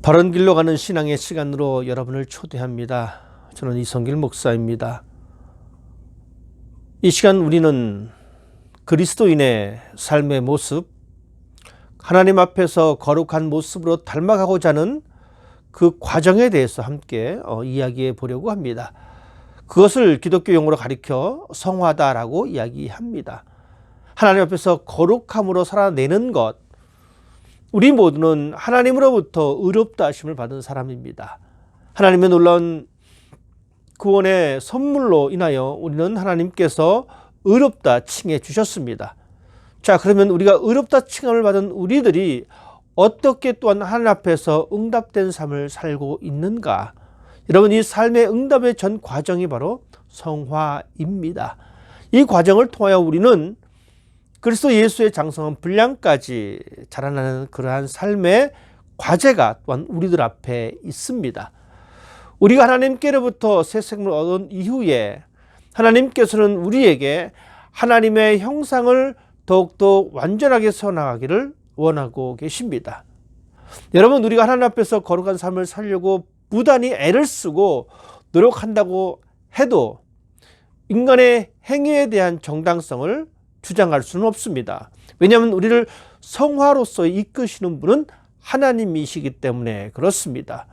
바른 길로 가는 신앙의 시간으로 여러분을 초대합니다. 저는 이성길 목사입니다. 이 시간 우리는 그리스도인의 삶의 모습, 하나님 앞에서 거룩한 모습으로 닮아가고자 하는 그 과정에 대해서 함께 이야기해 보려고 합니다. 그것을 기독교 용어로 가리켜 성화다라고 이야기합니다. 하나님 앞에서 거룩함으로 살아내는 것, 우리 모두는 하나님으로부터 의롭다 하심을 받은 사람입니다. 하나님의 놀라운 구원의 선물로 인하여 우리는 하나님께서 의롭다 칭해 주셨습니다. 자, 그러면 우리가 의롭다 칭함을 받은 우리들이 어떻게 또한 하나님 앞에서 응답된 삶을 살고 있는가? 여러분, 이 삶의 응답의 전 과정이 바로 성화입니다. 이 과정을 통하여 우리는 그리스도 예수의 장성한 분량까지 자라나는 그러한 삶의 과제가 또한 우리들 앞에 있습니다. 우리가 하나님께로부터 새 생명을 얻은 이후에 하나님께서는 우리에게 하나님의 형상을 더욱더 완전하게 세워나가기를 원하고 계십니다. 여러분, 우리가 하나님 앞에서 거룩한 삶을 살려고 부단히 애를 쓰고 노력한다고 해도 인간의 행위에 대한 정당성을 주장할 수는 없습니다. 왜냐하면 우리를 성화로서 이끄시는 분은 하나님이시기 때문에 그렇습니다.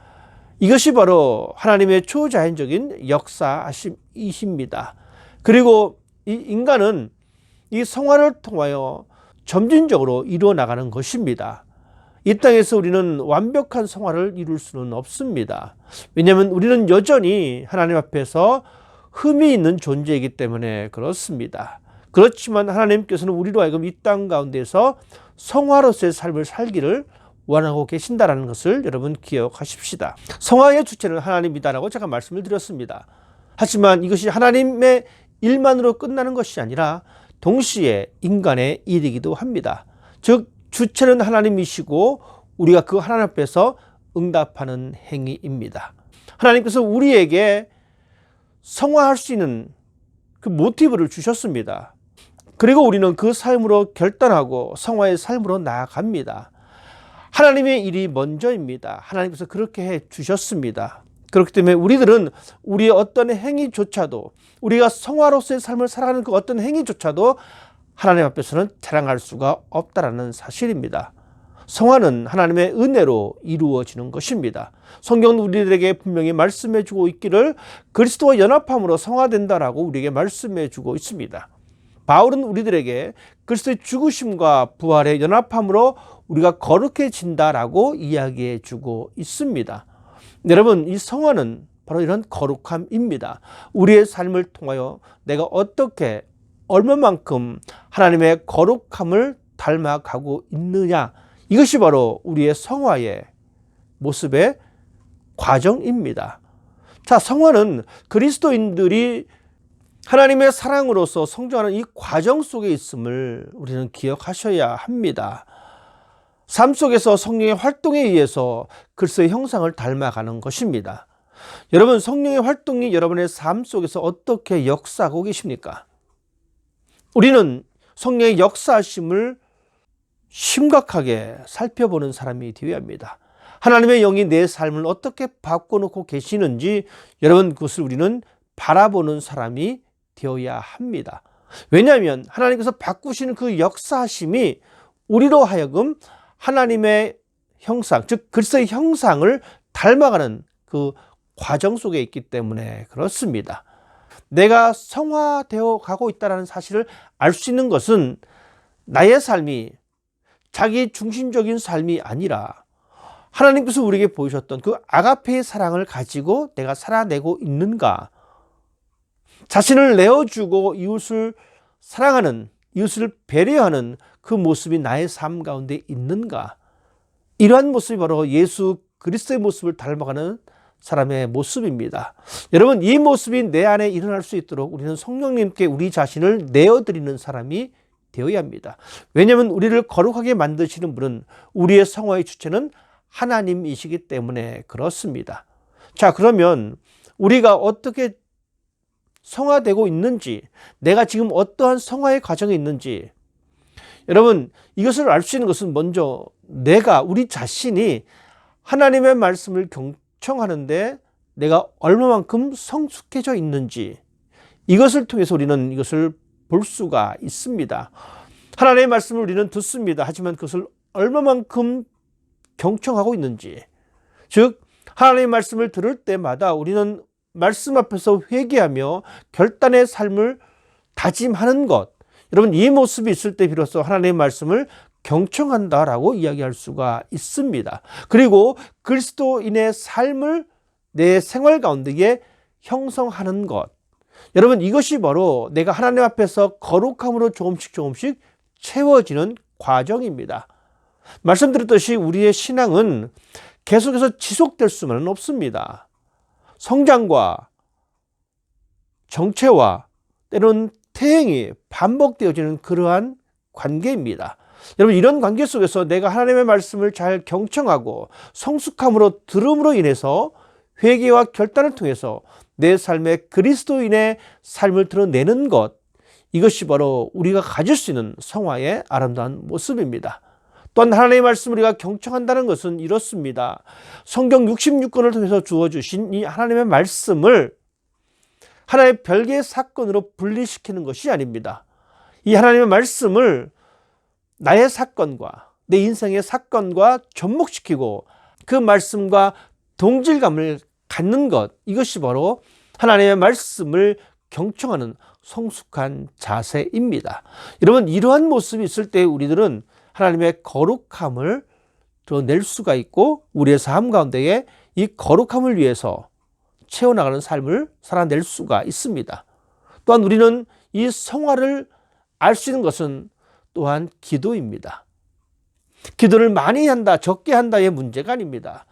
이것이 바로 하나님의 초자연적인 역사이십니다. 그리고 이 인간은 이 성화를 통하여 점진적으로 이루어 나가는 것입니다. 이 땅에서 우리는 완벽한 성화를 이룰 수는 없습니다. 왜냐하면 우리는 여전히 하나님 앞에서 흠이 있는 존재이기 때문에 그렇습니다. 그렇지만 하나님께서는 우리로 하여금 이 땅 가운데서 성화로서의 삶을 살기를 원하고 계신다는 것을 여러분 기억하십시다. 성화의 주체는 하나님이다라고 제가 말씀을 드렸습니다. 하지만 이것이 하나님의 일만으로 끝나는 것이 아니라 동시에 인간의 일이기도 합니다. 즉 주체는 하나님이시고 우리가 그 하나님 앞에서 응답하는 행위입니다. 하나님께서 우리에게 성화할 수 있는 그 모티브를 주셨습니다. 그리고 우리는 그 삶으로 결단하고 성화의 삶으로 나아갑니다. 하나님의 일이 먼저입니다. 하나님께서 그렇게 해 주셨습니다. 그렇기 때문에 우리들은 우리의 어떤 행위조차도, 우리가 성화로서의 삶을 살아가는 그 어떤 행위조차도 하나님 앞에서는 자랑할 수가 없다는 사실입니다. 성화는 하나님의 은혜로 이루어지는 것입니다. 성경은 우리들에게 분명히 말씀해 주고 있기를 그리스도와 연합함으로 성화된다라고 우리에게 말씀해 주고 있습니다. 바울은 우리들에게 그리스도의 죽으심과 부활의 연합함으로 우리가 거룩해진다라고 이야기해 주고 있습니다. 여러분, 이 성화는 바로 이런 거룩함입니다. 우리의 삶을 통하여 내가 어떻게 얼마만큼 하나님의 거룩함을 닮아가고 있느냐, 이것이 바로 우리의 성화의 모습의 과정입니다. 자, 성화는 그리스도인들이 하나님의 사랑으로서 성장하는 이 과정 속에 있음을 우리는 기억하셔야 합니다. 삶 속에서 성령의 활동에 의해서 그리스도의 형상을 닮아가는 것입니다. 여러분, 성령의 활동이 여러분의 삶 속에서 어떻게 역사하고 계십니까? 우리는 성령의 역사하심을 심각하게 살펴보는 사람이 되어야 합니다. 하나님의 영이 내 삶을 어떻게 바꿔놓고 계시는지 여러분, 그것을 우리는 바라보는 사람이 되어야 합니다. 왜냐하면 하나님께서 바꾸시는 그 역사하심이 우리로 하여금 하나님의 형상, 즉 그리스도의 형상을 닮아가는 그 과정 속에 있기 때문에 그렇습니다. 내가 성화되어 가고 있다는 사실을 알 수 있는 것은 나의 삶이 자기 중심적인 삶이 아니라 하나님께서 우리에게 보이셨던 그 아가페의 사랑을 가지고 내가 살아내고 있는가, 자신을 내어주고 이웃을 사랑하는, 이웃을 배려하는 그 모습이 나의 삶 가운데 있는가, 이러한 모습이 바로 예수 그리스도의 모습을 닮아가는 사람의 모습입니다. 여러분, 이 모습이 내 안에 일어날 수 있도록 우리는 성령님께 우리 자신을 내어드리는 사람이 되어야 합니다. 왜냐하면 우리를 거룩하게 만드시는 분은, 우리의 성화의 주체는 하나님이시기 때문에 그렇습니다. 자, 그러면 우리가 어떻게 성화되고 있는지, 내가 지금 어떠한 성화의 과정에 있는지, 여러분, 이것을 알 수 있는 것은 먼저 우리 자신이 하나님의 말씀을 경청하는데 내가 얼마만큼 성숙해져 있는지, 이것을 통해서 우리는 이것을 볼 수가 있습니다. 하나님의 말씀을 우리는 듣습니다. 하지만 그것을 얼마만큼 경청하고 있는지, 즉 하나님의 말씀을 들을 때마다 우리는 말씀 앞에서 회개하며 결단의 삶을 다짐하는 것, 여러분 이 모습이 있을 때 비로소 하나님의 말씀을 경청한다라고 이야기할 수가 있습니다. 그리고 그리스도인의 삶을 내 생활 가운데에 형성하는 것, 여러분 이것이 바로 내가 하나님 앞에서 거룩함으로 조금씩 채워지는 과정입니다. 말씀드렸듯이 우리의 신앙은 계속해서 지속될 수만은 없습니다. 성장과 정체와 때로는 퇴행이 반복되어지는 그러한 관계입니다. 여러분 이런 관계 속에서 내가 하나님의 말씀을 잘 경청하고 성숙함으로 들음으로 인해서 회개와 결단을 통해서 내 삶의 그리스도인의 삶을 드러내는 것, 이것이 바로 우리가 가질 수 있는 성화의 아름다운 모습입니다. 또한 하나님의 말씀을 우리가 경청한다는 것은 이렇습니다. 성경 66권을 통해서 주어주신 이 하나님의 말씀을 하나의 별개의 사건으로 분리시키는 것이 아닙니다. 이 하나님의 말씀을 나의 사건과 내 인생의 사건과 접목시키고 그 말씀과 동질감을 갖는 것, 이것이 바로 하나님의 말씀을 경청하는 성숙한 자세입니다. 여러분 이러한 모습이 있을 때 우리들은 하나님의 거룩함을 드러낼 수가 있고 우리의 삶 가운데에 이 거룩함을 위해서 채워나가는 삶을 살아낼 수가 있습니다. 또한 우리는 이 성화를 알 수 있는 것은 또한 기도입니다. 기도를 많이 한다, 적게 한다의 문제가 아닙니다.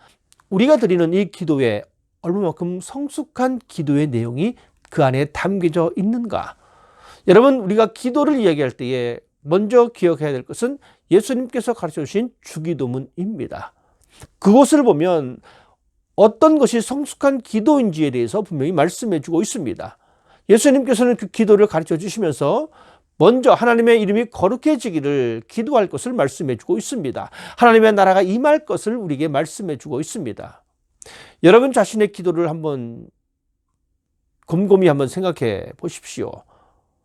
우리가 드리는 이 기도에 얼마만큼 성숙한 기도의 내용이 그 안에 담겨져 있는가. 여러분 우리가 기도를 이야기할 때에 먼저 기억해야 될 것은 예수님께서 가르쳐 주신 주기도문입니다. 그곳을 보면 어떤 것이 성숙한 기도인지에 대해서 분명히 말씀해 주고 있습니다. 예수님께서는 그 기도를 가르쳐 주시면서 먼저 하나님의 이름이 거룩해지기를 기도할 것을 말씀해 주고 있습니다. 하나님의 나라가 임할 것을 우리에게 말씀해 주고 있습니다. 여러분 자신의 기도를 한번 곰곰이 한번 생각해 보십시오.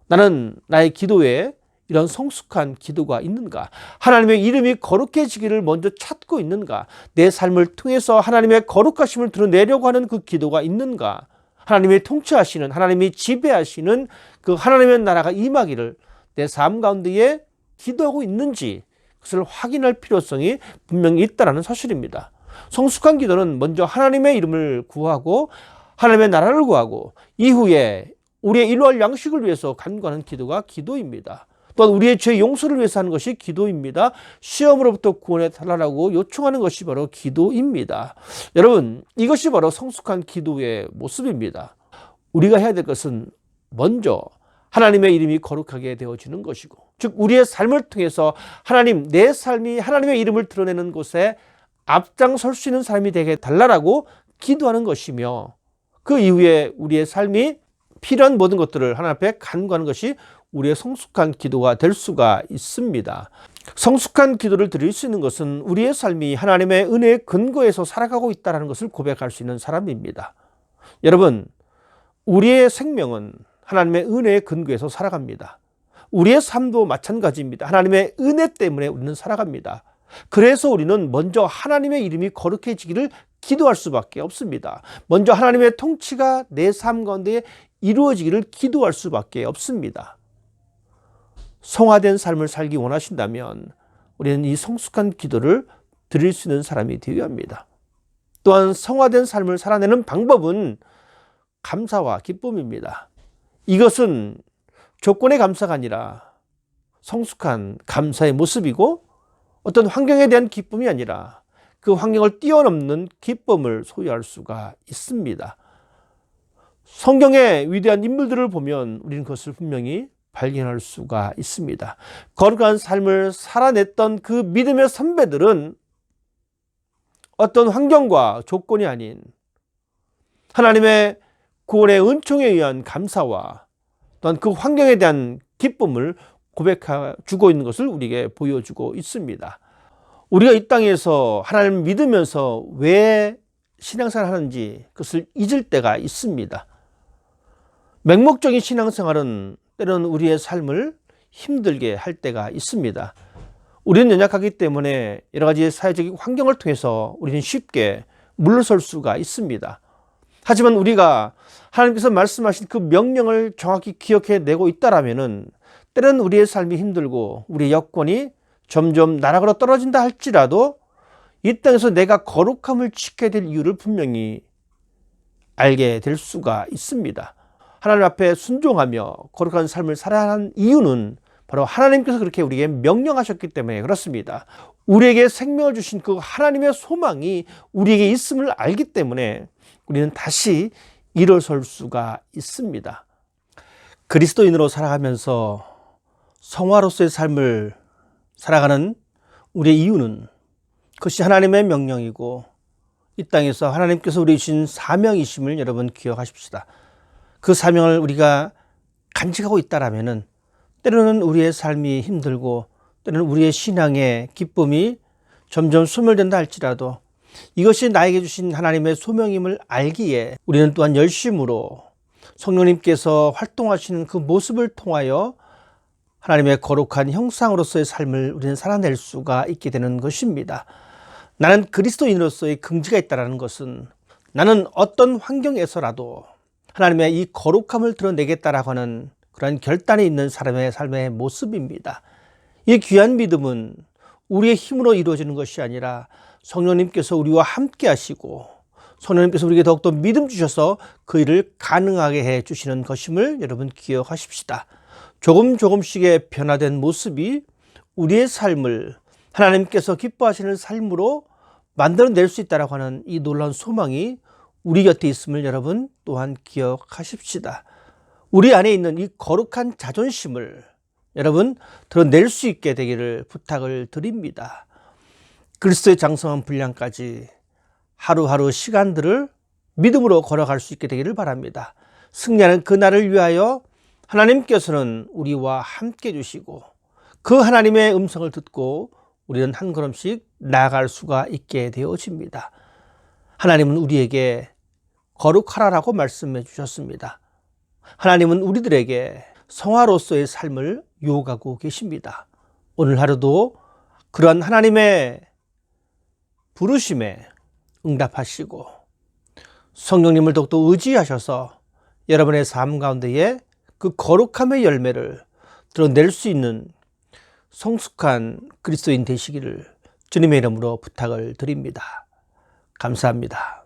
나는 나의 기도에 이런 성숙한 기도가 있는가? 하나님의 이름이 거룩해지기를 먼저 찾고 있는가? 내 삶을 통해서 하나님의 거룩하심을 드러내려고 하는 그 기도가 있는가? 하나님이 통치하시는, 하나님이 지배하시는 그 하나님의 나라가 임하기를 내 삶 가운데에 기도하고 있는지 그것을 확인할 필요성이 분명히 있다는 사실입니다. 성숙한 기도는 먼저 하나님의 이름을 구하고 하나님의 나라를 구하고 이후에 우리의 일월 양식을 위해서 간구하는 기도가 기도입니다. 또한 우리의 죄 용서를 위해서 하는 것이 기도입니다. 시험으로부터 구원해 달라고 요청하는 것이 바로 기도입니다. 여러분 이것이 바로 성숙한 기도의 모습입니다. 우리가 해야 될 것은 먼저 하나님의 이름이 거룩하게 되어지는 것이고, 즉 우리의 삶을 통해서 하나님, 내 삶이 하나님의 이름을 드러내는 곳에 앞장설 수 있는 삶이 되게 달라고 기도하는 것이며, 그 이후에 우리의 삶이 필요한 모든 것들을 하나님 앞에 간구하는 것이 우리의 성숙한 기도가 될 수가 있습니다. 성숙한 기도를 드릴 수 있는 것은 우리의 삶이 하나님의 은혜의 근거에서 살아가고 있다는 것을 고백할 수 있는 사람입니다. 여러분, 우리의 생명은 하나님의 은혜의 근거에서 살아갑니다. 우리의 삶도 마찬가지입니다. 하나님의 은혜 때문에 우리는 살아갑니다. 그래서 우리는 먼저 하나님의 이름이 거룩해지기를 기도할 수밖에 없습니다. 먼저 하나님의 통치가 내 삶 가운데 이루어지기를 기도할 수밖에 없습니다. 성화된 삶을 살기 원하신다면 우리는 이 성숙한 기도를 드릴 수 있는 사람이 되어야 합니다. 또한 성화된 삶을 살아내는 방법은 감사와 기쁨입니다. 이것은 조건의 감사가 아니라 성숙한 감사의 모습이고, 어떤 환경에 대한 기쁨이 아니라 그 환경을 뛰어넘는 기쁨을 소유할 수가 있습니다. 성경의 위대한 인물들을 보면 우리는 그것을 분명히 발견할 수가 있습니다. 거룩한 삶을 살아냈던 그 믿음의 선배들은 어떤 환경과 조건이 아닌 하나님의 구원의 은총에 의한 감사와 또한 그 환경에 대한 기쁨을 고백해 주고 있는 것을 우리에게 보여주고 있습니다. 우리가 이 땅에서 하나님을 믿으면서 왜 신앙생활을 하는지 그것을 잊을 때가 있습니다. 맹목적인 신앙생활은 때로는 우리의 삶을 힘들게 할 때가 있습니다. 우리는 연약하기 때문에 여러 가지 사회적인 환경을 통해서 우리는 쉽게 물러설 수가 있습니다. 하지만 우리가 하나님께서 말씀하신 그 명령을 정확히 기억해내고 있다라면은 때로는 우리의 삶이 힘들고 우리의 여건이 점점 나락으로 떨어진다 할지라도 이 땅에서 내가 거룩함을 지켜야 될 이유를 분명히 알게 될 수가 있습니다. 하나님 앞에 순종하며 거룩한 삶을 살아야 하는 이유는 바로 하나님께서 그렇게 우리에게 명령하셨기 때문에 그렇습니다. 우리에게 생명을 주신 그 하나님의 소망이 우리에게 있음을 알기 때문에 우리는 다시 일어설 수가 있습니다. 그리스도인으로 살아가면서 성화로서의 삶을 살아가는 우리의 이유는 그것이 하나님의 명령이고 이 땅에서 하나님께서 우리에게 주신 사명이심을 여러분 기억하십시다. 그 사명을 우리가 간직하고 있다라면은 때로는 우리의 삶이 힘들고 때로는 우리의 신앙의 기쁨이 점점 소멸된다 할지라도 이것이 나에게 주신 하나님의 소명임을 알기에 우리는 또한 열심으로 성령님께서 활동하시는 그 모습을 통하여 하나님의 거룩한 형상으로서의 삶을 우리는 살아낼 수가 있게 되는 것입니다. 나는 그리스도인으로서의 긍지가 있다는 것은 나는 어떤 환경에서라도 하나님의 이 거룩함을 드러내겠다라고 하는 그런 결단이 있는 사람의 삶의 모습입니다. 이 귀한 믿음은 우리의 힘으로 이루어지는 것이 아니라 성령님께서 우리와 함께 하시고 성령님께서 우리에게 더욱더 믿음 주셔서 그 일을 가능하게 해 주시는 것임을 여러분 기억하십시다. 조금씩의 변화된 모습이 우리의 삶을 하나님께서 기뻐하시는 삶으로 만들어낼 수 있다고 하는 이 놀라운 소망이 우리 곁에 있음을 여러분 또한 기억하십시다. 우리 안에 있는 이 거룩한 자존심을 여러분 드러낼 수 있게 되기를 부탁을 드립니다. 그리스도의 장성한 분량까지 하루하루 시간들을 믿음으로 걸어갈 수 있게 되기를 바랍니다. 승리하는 그날을 위하여 하나님께서는 우리와 함께 해주시고 그 하나님의 음성을 듣고 우리는 한 걸음씩 나아갈 수가 있게 되어집니다. 하나님은 우리에게 거룩하라라고 말씀해 주셨습니다. 하나님은 우리들에게 성화로서의 삶을 요구하고 계십니다. 오늘 하루도 그러한 하나님의 부르심에 응답하시고 성령님을 더욱더 의지하셔서 여러분의 삶 가운데에 그 거룩함의 열매를 드러낼 수 있는 성숙한 그리스도인 되시기를 주님의 이름으로 부탁을 드립니다. 감사합니다.